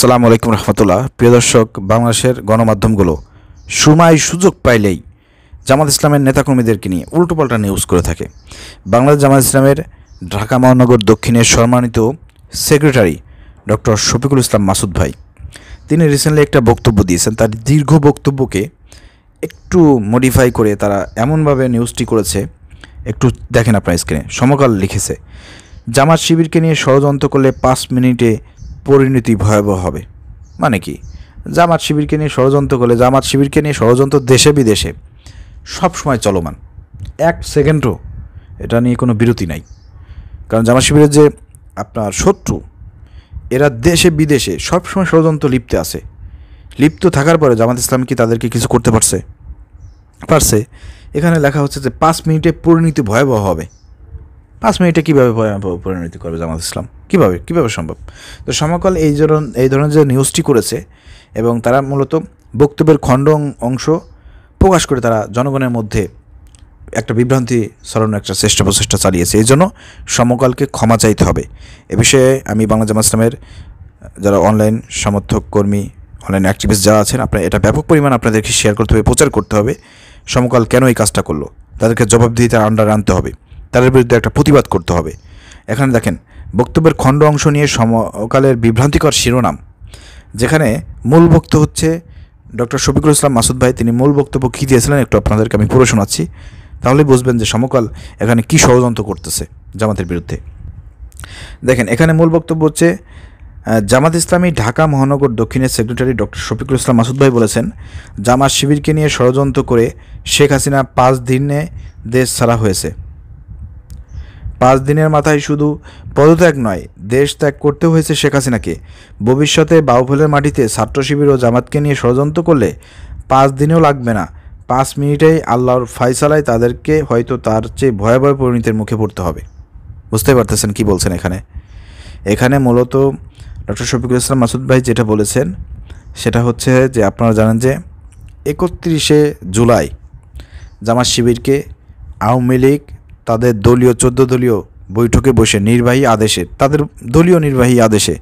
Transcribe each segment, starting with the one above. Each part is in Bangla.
আসসালামু আলাইকুম রহমতুল্লাহ। প্রিয় দর্শক, বাংলাদেশের গণমাধ্যমগুলো সময় সুযোগ পাইলেই জামাত ইসলামের নেতাকর্মীদেরকে নিয়ে উল্টোপাল্টা নিউজ করে থাকে। বাংলাদেশ জামাত ইসলামের ঢাকা মহানগর দক্ষিণের সম্মানিত সেক্রেটারি ডক্টর শফিকুল ইসলাম মাসুদ ভাই, তিনি রিসেন্টলি একটা বক্তব্য দিয়েছেন। তার দীর্ঘ বক্তব্যকে একটু মডিফাই করে তারা এমনভাবে নিউজটি করেছে, একটু দেখেন আপনার স্ক্রিনে। সমকাল লিখেছে, জামাত শিবিরকে নিয়ে ষড়যন্ত্র করলে 5 মিনিটে পরিণতি ভয়াবহ হবে। মানে কি? জামাত শিবিরকে নিয়ে ষড়যন্ত্র করলে, জামাত শিবিরকে নিয়ে ষড়যন্ত্র দেশে বিদেশে সব সময় চলমান, 1 সেকেন্ডও এটা নিয়ে কোনো বিরতি নাই। কারণ জামাত শিবিরের যে আপনার শত্রু, এরা দেশে বিদেশে সবসময় ষড়যন্ত্র লিপ্ত আছে। লিপ্ত থাকার পরে জামাত ইসলাম কি তাদেরকে কিছু করতে পারছে? এখানে লেখা হচ্ছে যে 5 মিনিটে পরিণতি ভয়াবহ হবে। 5 মিনিটে কীভাবে পরিণতি করবে জামাত ইসলাম? কীভাবে সম্ভব? তো সমকাল এই ধরনের যে নিউজটি করেছে, এবং তারা মূলত বক্তব্যের খণ্ড অংশ প্রকাশ করে তারা জনগণের মধ্যে একটা বিভ্রান্তি ছড়ানোর একটা প্রচেষ্টা চালিয়েছে। এই জন্য সমকালকে ক্ষমা চাইতে হবে। এ বিষয়ে আমি বাংলা জামাত ইসলামের যারা অনলাইন সমর্থক কর্মী, অনলাইন অ্যাক্টিভিস্ট যারা আছেন, আপনারা এটা ব্যাপক পরিমাণ আপনাদেরকে শেয়ার করতে হবে, প্রচার করতে হবে। সমকাল কেন এই কাজটা করলো, তাদেরকে জবাবদিহিতার আন্ডারে আনতে হবে, তাদের বিরুদ্ধে একটা প্রতিবাদ করতে হবে। এখানে দেখেন, বক্তব্যের খণ্ড অংশ নিয়ে সমকালের বিভ্রান্তিকর শিরোনাম, যেখানে মূল বক্তব্য হচ্ছে ডক্টর শফিকুল ইসলাম মাসুদ ভাই। তিনি মূল বক্তব্য কী দিয়েছিলেন একটু আপনাদেরকে আমি পুরো শোনাচ্ছি, তাহলে বুঝবেন যে সমকাল এখানে কী ষড়যন্ত্র করতেছে জামাতের বিরুদ্ধে। দেখেন, এখানে মূল বক্তব্য হচ্ছে, জামাত ইসলামী ঢাকা মহানগর দক্ষিণের সেক্রেটারি ডক্টর শফিকুল ইসলাম মাসুদ ভাই বলেছেন, জামাত শিবিরকে নিয়ে ষড়যন্ত্র করে শেখ হাসিনা 5 দিনে দেশ ছাড়া হয়েছে। 5 দিনের মাথায় শুধু পদত্যাগ নয়, দেশ ত্যাগ করতে হয়েছে শেখ হাসিনাকে। ভবিষ্যতে বাউফলের মাটিতে ছাত্র শিবির ও জামাতকে নিয়ে ষড়যন্ত্র করলে 5 দিনেও লাগবে না, 5 মিনিটেই আল্লাহর ফায়সালায় তাদেরকে হয়তো তার চেয়ে ভয়াবহ পরিণতির মুখে পড়তে হবে। বুঝতে পারতেছেন কি বলছেন? এখানে মূলত ডক্টর শফিকুল ইসলাম মাসুদ ভাই যেটা বলেছেন সেটা হচ্ছে যে, আপনারা জানেন যে 31শে জুলাই জামাত শিবিরকে আওয়ামী লীগ তাদের দলীয় 14 দলীয় বৈঠকে বসে তাদের দলীয় নির্বাহী আদেশে,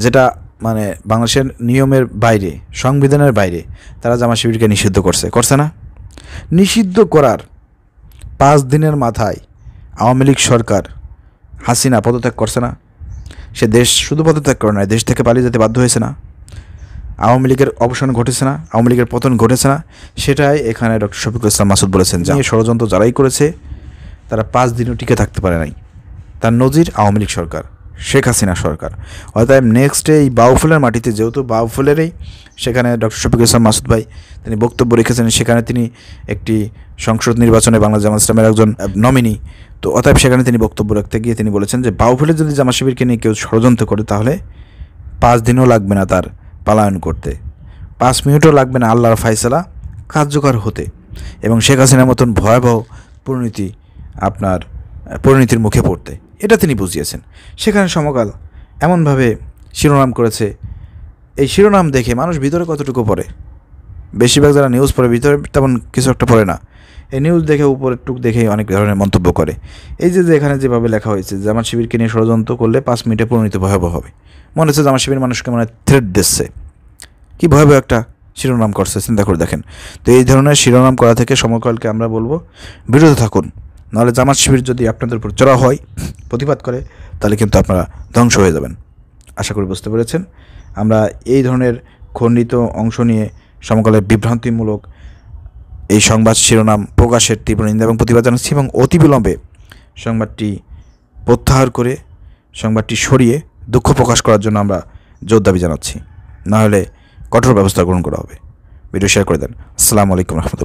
যেটা মানে বাংলাদেশের নিয়মের বাইরে, সংবিধানের বাইরে, তারা জামাত শিবিরকে নিষিদ্ধ করছে না? নিষিদ্ধ করার 5 দিনের মাথায় আওয়ামী লীগ সরকার, হাসিনা পদত্যাগ করছে না? সে দেশ শুধু পদত্যাগ করে নয়, দেশ থেকে পালিয়ে যেতে বাধ্য হয়েছে না? আওয়ামী লীগের অবসান ঘটেছে না? আওয়ামী লীগের পতন ঘটেছে না? সেটাই এখানে ডক্টর শফিকুল ইসলাম মাসুদ বলেছেন যে, ষড়যন্ত্র যারাই করেছে তারা 5 দিনও টিকে থাকতে পারে নাই। তার নজির আওয়ামী লীগ সরকার, শেখ হাসিনা সরকার। অতএব নেক্সট এই বাউফলের মাটিতে, যেহেতু বাউফলেরই সেখানে ডক্টর শফিকুল ইসলাম মাসুদ ভাই তিনি বক্তব্য রেখেছেন, সেখানে তিনি একটি সংসদ নির্বাচনে বাংলা জামাত ইসলামের একজন নমিনি, তো অতএব সেখানে তিনি বক্তব্য রাখতে গিয়ে তিনি বলেছেন যে, বাউফলে যদি জামাত শিবিরকে নিয়ে কেউ ষড়যন্ত্র করে তাহলে 5 দিনও লাগবে না তার পালায়ন করতে, 5 মিনিটও লাগবে না আল্লাহর ফায়সালা কার্যকর হতে, এবং শেখ হাসিনার মতন ভয়াবহ পরিণতির মুখে পড়তে। এটা তিনি বুঝিয়েছেন। সেখানে সমকাল এমনভাবে শিরোনাম করেছে, এই শিরোনাম দেখে মানুষ ভিতরে কতটুকু পড়ে? বেশিরভাগ যারা নিউজ পড়ে ভিতরে তেমন কিছু একটা পড়ে না, এই নিউজ দেখে উপরের টুক দেখেই অনেক ধরনের মন্তব্য করে। এই যে এখানে যেভাবে লেখা হয়েছে, জামাত শিবিরকে নিয়ে ষড়যন্ত্র করলে 5 মিনিটে পরিণতি ভয়াবহ হবে, মনে হচ্ছে জামাত শিবির মানুষকে মনে থ্রেট দিচ্ছে। কী ভয়াবহ একটা শিরোনাম করছে, চিন্তা করে দেখেন। তো এই ধরনের শিরোনাম করা থেকে সমকালকে আমরা বলবো বিরত থাকুন, নাহলে জামাত শিবির যদি আপনাদের উপর চড়া হয়, প্রতিবাদ করে, তাহলে কিন্তু আপনারা ধ্বংস হয়ে যাবেন। আশা করি বুঝতে পেরেছেন। আমরা এই ধরনের খণ্ডিত অংশ নিয়ে সমকালের বিভ্রান্তিমূলক এই সংবাদ শিরোনাম প্রকাশের তীব্র নিন্দা এবং প্রতিবাদ জানাচ্ছি, এবং অতিবিলম্বে সংবাদটি প্রত্যাহার করে সংবাদটি সরিয়ে দুঃখ প্রকাশ করার জন্য আমরা জোর দাবি জানাচ্ছি, নাহলে কঠোর ব্যবস্থা গ্রহণ করা হবে। ভিডিও শেয়ার করে দেন। আসসালামু আলাইকুম রহমতুল্লাহ।